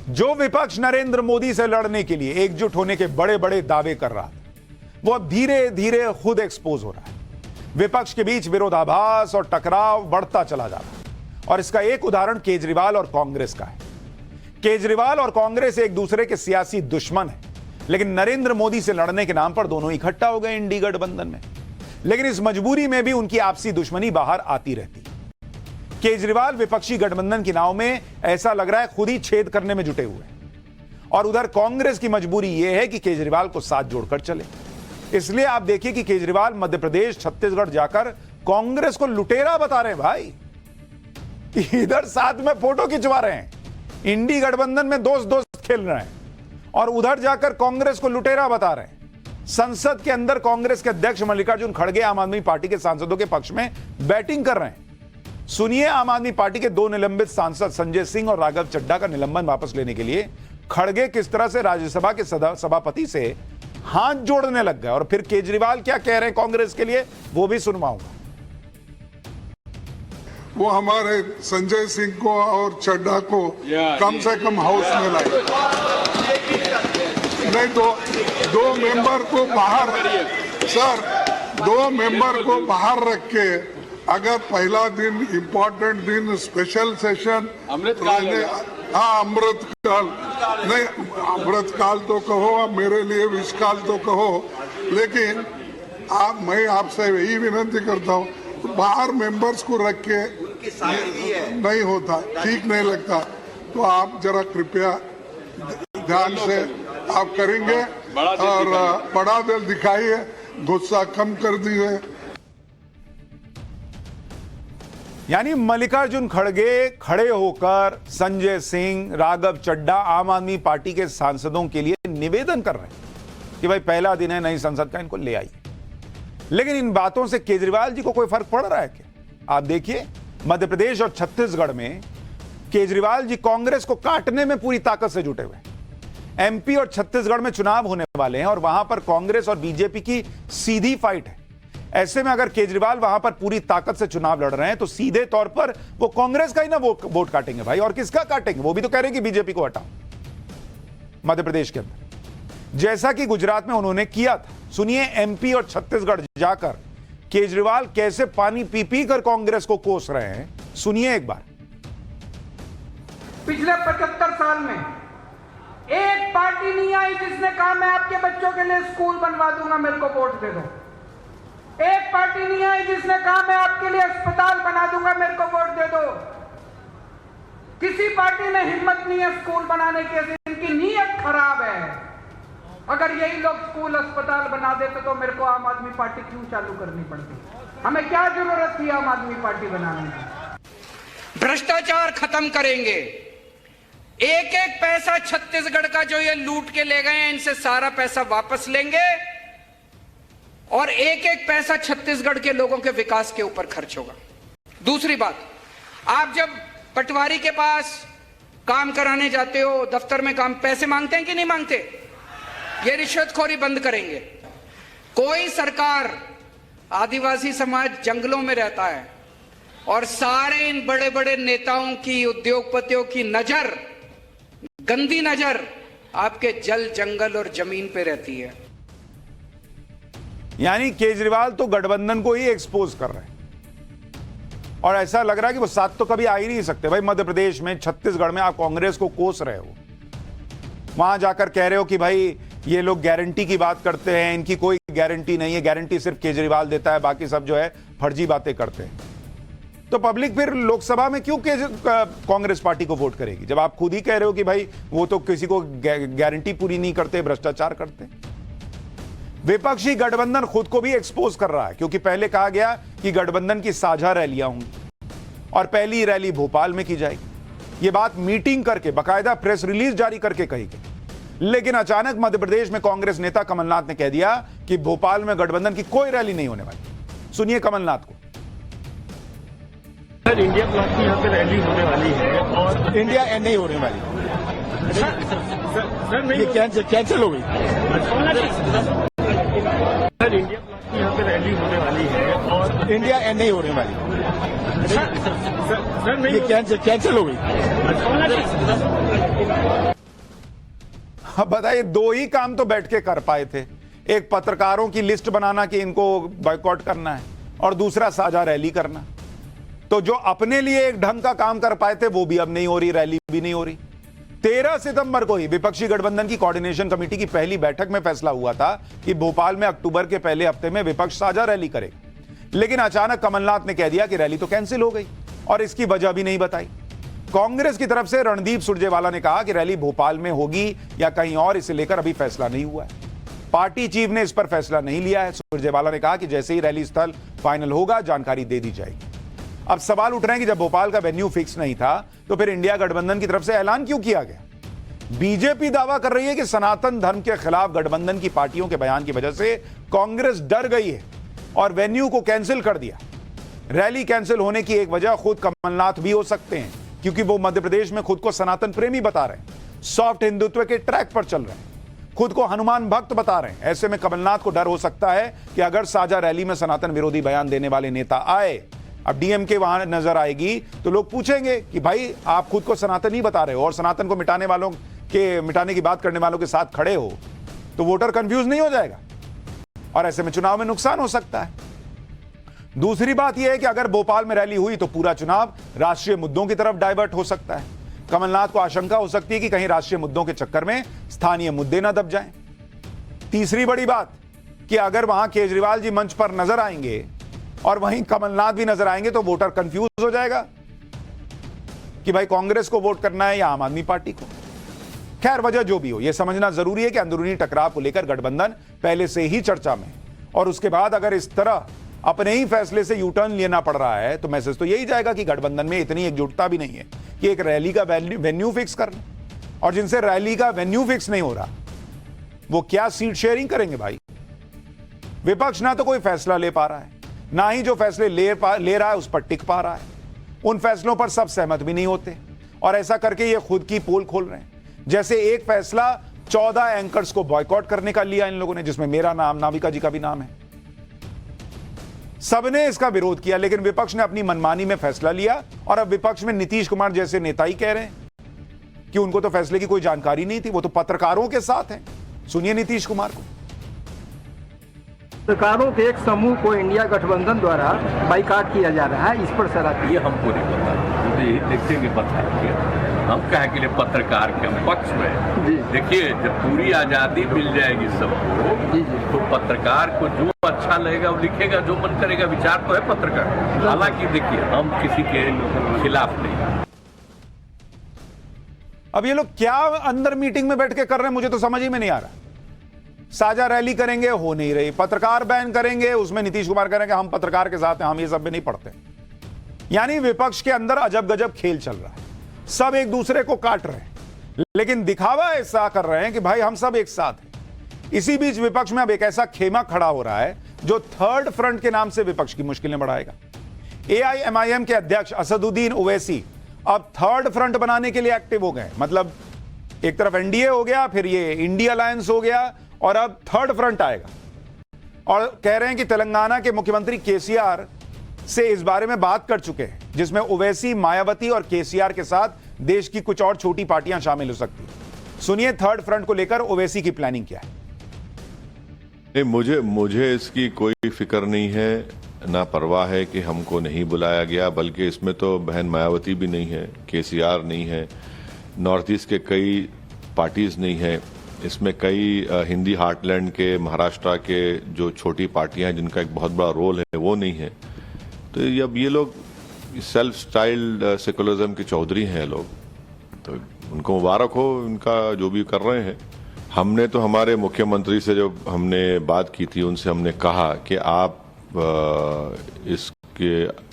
जो विपक्ष नरेंद्र मोदी से लड़ने के लिए एकजुट होने के बड़े बड़े दावे कर रहा था वो अब धीरे धीरे खुद एक्सपोज हो रहा है। विपक्ष के बीच विरोधाभास और टकराव बढ़ता चला जा रहा है और इसका एक उदाहरण केजरीवाल और कांग्रेस का है। केजरीवाल और कांग्रेस एक दूसरे के सियासी दुश्मन है, लेकिन नरेंद्र मोदी से लड़ने के नाम पर दोनों इकट्ठा हो गए इंडी गठबंधन में। लेकिन इस मजबूरी में भी उनकी आपसी दुश्मनी बाहर आती रहती है। केजरीवाल विपक्षी गठबंधन की नाव में ऐसा लग रहा है खुद ही छेद करने में जुटे हुए हैं और उधर कांग्रेस की मजबूरी यह है कि केजरीवाल को साथ जोड़कर चले। इसलिए आप देखिए कि केजरीवाल मध्य प्रदेश छत्तीसगढ़ जाकर कांग्रेस को लुटेरा बता रहे हैं। भाई इधर साथ में फोटो खिंचवा रहे हैं, इंडी गठबंधन में दोस्त दोस्त खेल रहे हैं और उधर जाकर कांग्रेस को लुटेरा बता रहे हैं। संसद के अंदर कांग्रेस के अध्यक्ष मल्लिकार्जुन खड़गे आम आदमी पार्टी के सांसदों के पक्ष में बैटिंग कर रहे हैं। सुनिए आम आदमी पार्टी के दो निलंबित सांसद संजय सिंह और राघव चड्ढा का निलंबन वापस लेने के लिए खड़गे किस तरह से राज्यसभा के सभापति से हाथ जोड़ने लग गए और फिर केजरीवाल क्या कह रहे हैं कांग्रेस के लिए वो भी सुनवाऊंगा। वो हमारे संजय सिंह को और चड्ढा को कम से कम हाउस में लाए, नहीं तो दो मेंबर को बाहर, सर दो मेंबर को बाहर रख के अगर पहला दिन इम्पोर्टेंट दिन स्पेशल सेशन अमृतकाल नहीं, अमृतकाल तो कहो, मेरे लिए विषकाल तो कहो, लेकिन मैं आपसे यही विनती करता हूँ बाहर मेंबर्स को रख के नहीं होता, ठीक नहीं लगता, तो आप जरा कृपया ध्यान से आप करेंगे और बड़ा दिल दिखाइए, गुस्सा कम कर दिए। यानी मल्लिकार्जुन खड़गे खड़े होकर संजय सिंह, राघव चड्ढा आम आदमी पार्टी के सांसदों के लिए निवेदन कर रहे हैं कि भाई पहला दिन है नई संसद का, इनको ले आइए। लेकिन इन बातों से केजरीवाल जी को कोई फर्क पड़ रहा है क्या? आप देखिए मध्य प्रदेश और छत्तीसगढ़ में केजरीवाल जी कांग्रेस को काटने में पूरी ताकत से जुटे हुए। एमपी और छत्तीसगढ़ में चुनाव होने वाले हैं और वहां पर कांग्रेस और बीजेपी की सीधी फाइट है। ऐसे में अगर केजरीवाल वहां पर पूरी ताकत से चुनाव लड़ रहे हैं तो सीधे तौर पर वो कांग्रेस का ही ना वोट काटेंगे भाई, और किसका काटेंगे? वो भी तो कह रहे हैं कि बीजेपी को हटाओ मध्य प्रदेश के अंदर, जैसा कि गुजरात में उन्होंने किया था। सुनिए एमपी और छत्तीसगढ़ जाकर केजरीवाल कैसे पानी पी पी कर कांग्रेस को कोस रहे हैं, सुनिए एक बार। पिछले 75 साल में एक पार्टी नहीं आई जिसने कहा मैं आपके बच्चों के लिए स्कूल बनवा दूंगा, मेरे को वोट दे दो। एक पार्टी नहीं आई जिसने कहा मैं आपके लिए अस्पताल बना दूंगा, मेरे को वोट दे दो। किसी पार्टी में हिम्मत नहीं है स्कूल बनाने की, इनकी नीयत खराब है। अगर यही लोग स्कूल अस्पताल बना देते तो मेरे को आम आदमी पार्टी क्यों चालू करनी पड़ती? हमें क्या जरूरत थी आम आदमी पार्टी बनाने की? भ्रष्टाचार खत्म करेंगे। एक एक पैसा छत्तीसगढ़ का जो ये लूट के ले गए हैं, इनसे सारा पैसा वापस लेंगे और एक एक पैसा छत्तीसगढ़ के लोगों के विकास के ऊपर खर्च होगा। दूसरी बात, आप जब पटवारी के पास काम कराने जाते हो, दफ्तर में काम, पैसे मांगते हैं कि नहीं मांगते? ये रिश्वतखोरी बंद करेंगे। कोई सरकार, आदिवासी समाज जंगलों में रहता है और सारे इन बड़े बड़े नेताओं की, उद्योगपतियों की नजर, गंदी नजर आपके जल, जंगल और जमीन पे रहती है। यानी केजरीवाल तो गठबंधन को ही एक्सपोज कर रहे हैं और ऐसा लग रहा है कि वो साथ तो कभी आ ही नहीं सकते। भाई मध्य प्रदेश में, छत्तीसगढ़ में आप कांग्रेस को कोस रहे हो, वहां जाकर कह रहे हो कि भाई ये लोग गारंटी की बात करते हैं, इनकी कोई गारंटी नहीं है, गारंटी सिर्फ केजरीवाल देता है, बाकी सब जो है फर्जी बातें करते हैं। तो पब्लिक फिर लोकसभा में क्यों कांग्रेस पार्टी को वोट करेगी जब आप खुद ही कह रहे हो कि भाई वो तो किसी को गारंटी पूरी नहीं करते, भ्रष्टाचार करते। विपक्षी गठबंधन खुद को भी एक्सपोज कर रहा है क्योंकि पहले कहा गया कि गठबंधन की साझा रैलियां होंगी और पहली रैली भोपाल में की जाएगी। यह बात मीटिंग करके, बाकायदा प्रेस रिलीज जारी करके कही गई। लेकिन अचानक मध्य प्रदेश में कांग्रेस नेता कमलनाथ ने कह दिया कि भोपाल में गठबंधन की कोई रैली नहीं होने वाली। सुनिए कमलनाथ को। सर, इंडिया ब्लॉक की यहाँ पे रैली होने वाली है और इंडिया नहीं होने वाली। सर नहीं, ये कैंसिल हो गई। सर, इंडिया ब्लॉक की यहाँ पे रैली होने वाली है और इंडिया नहीं होने वाली। सर नहीं, ये कैंसिल हो गई। अब बताइए, दो ही काम तो बैठ के कर पाए थे, एक पत्रकारों की लिस्ट बनाना कि इनको बॉयकॉट करना है और दूसरा साझा रैली करना। तो जो अपने लिए एक ढंग का काम कर पाए थे वो भी अब नहीं हो रही, रैली भी नहीं हो रही। 13 सितंबर को ही विपक्षी गठबंधन की कोऑर्डिनेशन कमेटी की पहली बैठक में फैसला हुआ था कि भोपाल में अक्टूबर के पहले हफ्ते में विपक्ष साझा रैली करेगा, लेकिन अचानक कमलनाथ ने कह दिया कि रैली तो कैंसिल हो गई और इसकी वजह भी नहीं बताई। कांग्रेस की तरफ से रणदीप सुरजेवाला ने कहा कि रैली भोपाल में होगी या कहीं और, इसे लेकर अभी फैसला नहीं हुआ है। पार्टी चीफ ने इस पर फैसला नहीं लिया है। सुरजेवाला ने कहा कि जैसे ही रैली स्थल फाइनल होगा जानकारी दे दी जाएगी। अब सवाल उठ रहे हैं कि जब भोपाल का वेन्यू फिक्स नहीं था तो फिर इंडिया गठबंधन की तरफ से ऐलान क्यों किया गया? बीजेपी दावा कर रही है कि सनातन धर्म के खिलाफ गठबंधन की पार्टियों के बयान की वजह से कांग्रेस डर गई है और वेन्यू को कैंसिल कर दिया। रैली कैंसिल होने की एक वजह खुद कमलनाथ भी हो सकते हैं, क्योंकि वो मध्य प्रदेश में खुद को सनातन प्रेमी बता रहे हैं, सॉफ्ट हिंदुत्व के ट्रैक पर चल रहे हैं, खुद को हनुमान भक्त बता रहे हैं। ऐसे में कमलनाथ को डर हो सकता है कि अगर साझा रैली में सनातन विरोधी बयान देने वाले नेता आए, अब डीएमके वहां नजर आएगी, तो लोग पूछेंगे कि भाई आप खुद को सनातन ही बता रहे हो और सनातन को मिटाने की बात करने वालों के साथ खड़े हो, तो वोटर कंफ्यूज नहीं हो जाएगा और ऐसे में चुनाव में नुकसान हो सकता है। दूसरी बात यह है कि अगर भोपाल में रैली हुई तो पूरा चुनाव राष्ट्रीय मुद्दों की तरफ डाइवर्ट हो सकता है। कमलनाथ को आशंका हो सकती है कि कहीं राष्ट्रीय मुद्दों के चक्कर में स्थानीय मुद्दे न दब जाएं। तीसरी बड़ी बात कि अगर वहां केजरीवाल जी मंच पर नजर आएंगे और वहीं कमलनाथ भी नजर आएंगे तो वोटर कंफ्यूज हो जाएगा कि भाई कांग्रेस को वोट करना है या आम आदमी पार्टी को। खैर, वजह जो भी हो, यह समझना जरूरी है कि अंदरूनी टकराव को लेकर गठबंधन पहले से ही चर्चा में, और उसके बाद अगर इस तरह अपने ही फैसले से यू टर्न लेना पड़ रहा है तो मैसेज तो यही जाएगा कि गठबंधन में इतनी एकजुटता भी नहीं है कि एक रैली का वेन्यू फिक्स करना, और जिनसे रैली का वेन्यू फिक्स नहीं हो रहा वो क्या सीट शेयरिंग करेंगे भाई? विपक्ष ना तो कोई फैसला ले पा रहा है, ना ही जो फैसले ले रहा है उस पर टिक पा रहा है। उन फैसलों पर सब सहमत भी नहीं होते और ऐसा करके ये खुद की पोल खोल रहे हैं। जैसे एक फैसला 14 एंकर्स को बॉयकॉट करने का लिया इन लोगों ने, जिसमें मेरा नाम, नाविका जी का भी नाम है। सबने इसका विरोध किया, लेकिन विपक्ष ने अपनी मनमानी में फैसला लिया और अब विपक्ष में नीतीश कुमार जैसे नेता ही कह रहे हैं कि उनको तो फैसले की कोई जानकारी नहीं थी, वो तो पत्रकारों के साथ हैं। सुनिए नीतीश कुमार को। पत्रकारों के एक समूह को इंडिया गठबंधन द्वारा बाइकाट किया जा रहा है, इस पर सर ये हमको नहीं पता, तो यही देखेंगे बताएंगे। हम कहे के लिए पत्रकार के पक्ष में देखिए, जब पूरी आजादी मिल जाएगी सबको तो पत्रकार को जो अच्छा लगेगा वो लिखेगा, जो मन करेगा। विचार तो है पत्रकार। हालांकि देखिए, हम किसी के खिलाफ नहीं। अब ये लोग क्या अंदर मीटिंग में बैठ के कर रहे हैं, मुझे तो समझ ही में नहीं आ रहा। साझा रैली करेंगे, हो नहीं रही। पत्रकार बैन करेंगे, उसमें नीतीश कुमार करेंगे हम पत्रकार के साथ हैं, हम ये सब में नहीं पढ़ते। यानी विपक्ष के अंदर अजब गजब खेल चल रहा है, सब एक दूसरे को काट रहे हैं, लेकिन दिखावा ऐसा कर रहे हैं कि भाई हम सब एक साथ हैं। इसी बीच विपक्ष में अब एक ऐसा खेमा खड़ा हो रहा है जो थर्ड फ्रंट के नाम से विपक्ष की मुश्किलें बढ़ाएगा। एआईएमआईएम के अध्यक्ष असदुद्दीन ओवैसी अब थर्ड फ्रंट बनाने के लिए एक्टिव हो गए। मतलब एक तरफ एनडीए हो गया, फिर ये इंडिया अलायंस हो गया और अब थर्ड फ्रंट आएगा, और कह रहे हैं कि तेलंगाना के मुख्यमंत्री केसीआर से इस बारे में बात कर चुके हैं, जिसमें ओवैसी, मायावती और केसीआर के साथ देश की कुछ और छोटी पार्टियां शामिल हो सकती हैं। सुनिए थर्ड फ्रंट को लेकर ओवैसी की प्लानिंग क्या है। मुझे इसकी कोई फिक्र नहीं है, ना परवाह है कि हमको नहीं बुलाया गया, बल्कि इसमें तो बहन मायावती भी नहीं है, केसीआर नहीं है, नॉर्थ ईस्ट के कई पार्टीज नहीं है, इसमें कई हिंदी हार्टलैंड के, महाराष्ट्र के जो छोटी पार्टियां हैं जिनका एक बहुत बड़ा रोल है वो नहीं है। तो अब ये लोग सेल्फ स्टाइल्ड सेकुलरिज्म के चौधरी हैं लोग, तो उनको मुबारक हो, उनका जो भी कर रहे हैं। हमने तो हमारे मुख्यमंत्री से जब हमने बात की थी, उनसे हमने कहा कि आप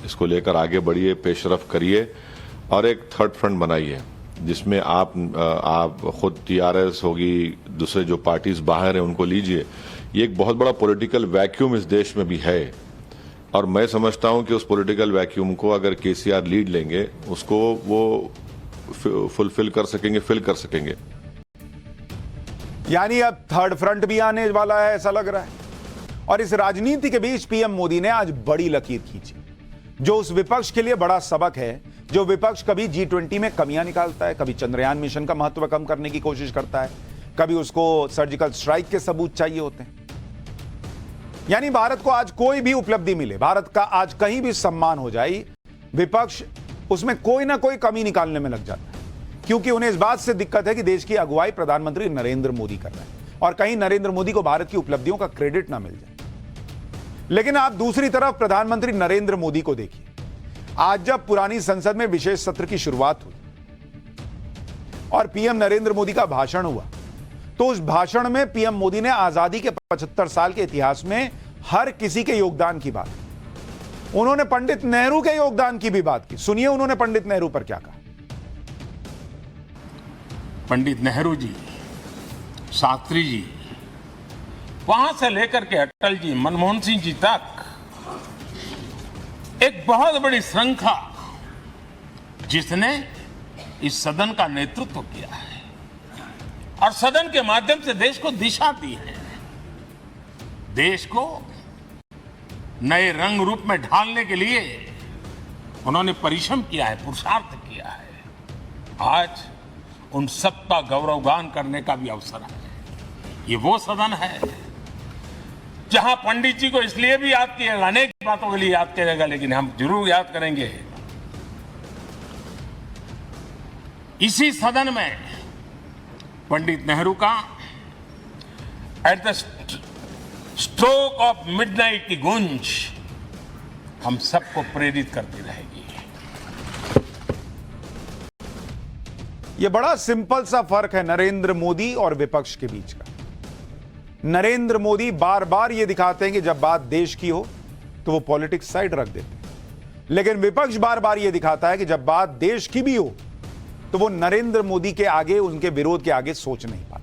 इसको लेकर आगे बढ़िए, पेशरफ करिए और एक थर्ड फ्रंट बनाइए जिसमें आप खुद टीआरएस होगी, दूसरे जो पार्टीज बाहर हैं उनको लीजिए। ये एक बहुत बड़ा पॉलिटिकल वैक्यूम इस देश में भी है और मैं समझता हूं कि उस पॉलिटिकल वैक्यूम को अगर केसीआर लीड लेंगे, उसको वो फुलफिल कर सकेंगे, फिल कर सकेंगे। यानी अब थर्ड फ्रंट भी आने वाला है ऐसा लग रहा है। और इस राजनीति के बीच पीएम मोदी ने आज बड़ी लकीर खींची, जो उस विपक्ष के लिए बड़ा सबक है, जो विपक्ष कभी G20 में कमियां निकालता है, कभी चंद्रयान मिशन का महत्व कम करने की कोशिश करता है, कभी उसको सर्जिकल स्ट्राइक के सबूत चाहिए होते हैं। यानी भारत को आज कोई भी उपलब्धि मिले, भारत का आज कहीं भी सम्मान हो जाए, विपक्ष उसमें कोई ना कोई कमी निकालने में लग जाता है, क्योंकि उन्हें इस बात से दिक्कत है कि देश की अगुवाई प्रधानमंत्री नरेंद्र मोदी कर रहे हैं और कहीं नरेंद्र मोदी को भारत की उपलब्धियों का क्रेडिट ना मिल जाए। लेकिन आप दूसरी तरफ प्रधानमंत्री नरेंद्र मोदी को देखिए। आज जब पुरानी संसद में विशेष सत्र की शुरुआत हुई और पीएम नरेंद्र मोदी का भाषण हुआ, तो उस भाषण में पीएम मोदी ने आजादी के 75 साल के इतिहास में हर किसी के योगदान की बात की। उन्होंने पंडित नेहरू के योगदान की भी बात की। सुनिए उन्होंने पंडित नेहरू पर क्या कहा। पंडित नेहरू जी, शास्त्री जी, वहां से लेकर के अटल जी, मनमोहन सिंह जी तक एक बहुत बड़ी श्रृंखला जिसने इस सदन का नेतृत्व किया है और सदन के माध्यम से देश को दिशा दी है, देश को नए रंग रूप में ढालने के लिए उन्होंने परिश्रम किया है, पुरुषार्थ किया है। आज उन सबका गौरवगान करने का भी अवसर है। ये वो सदन है जहां पंडित जी को इसलिए भी याद किया, अनेक बातों के लिए याद किया जाएगा, लेकिन हम जरूर याद करेंगे इसी सदन में पंडित नेहरू का at the stroke of midnight की गूंज हम सबको प्रेरित करती रहेगी। यह बड़ा सिंपल सा फर्क है नरेंद्र मोदी और विपक्ष के बीच का। नरेंद्र मोदी बार बार यह दिखाते हैं कि जब बात देश की हो तो वो पॉलिटिक्स साइड रख देते हैं, लेकिन विपक्ष बार बार यह दिखाता है कि जब बात देश की भी हो तो वो नरेंद्र मोदी के आगे, उनके विरोध के आगे सोच नहीं पाते।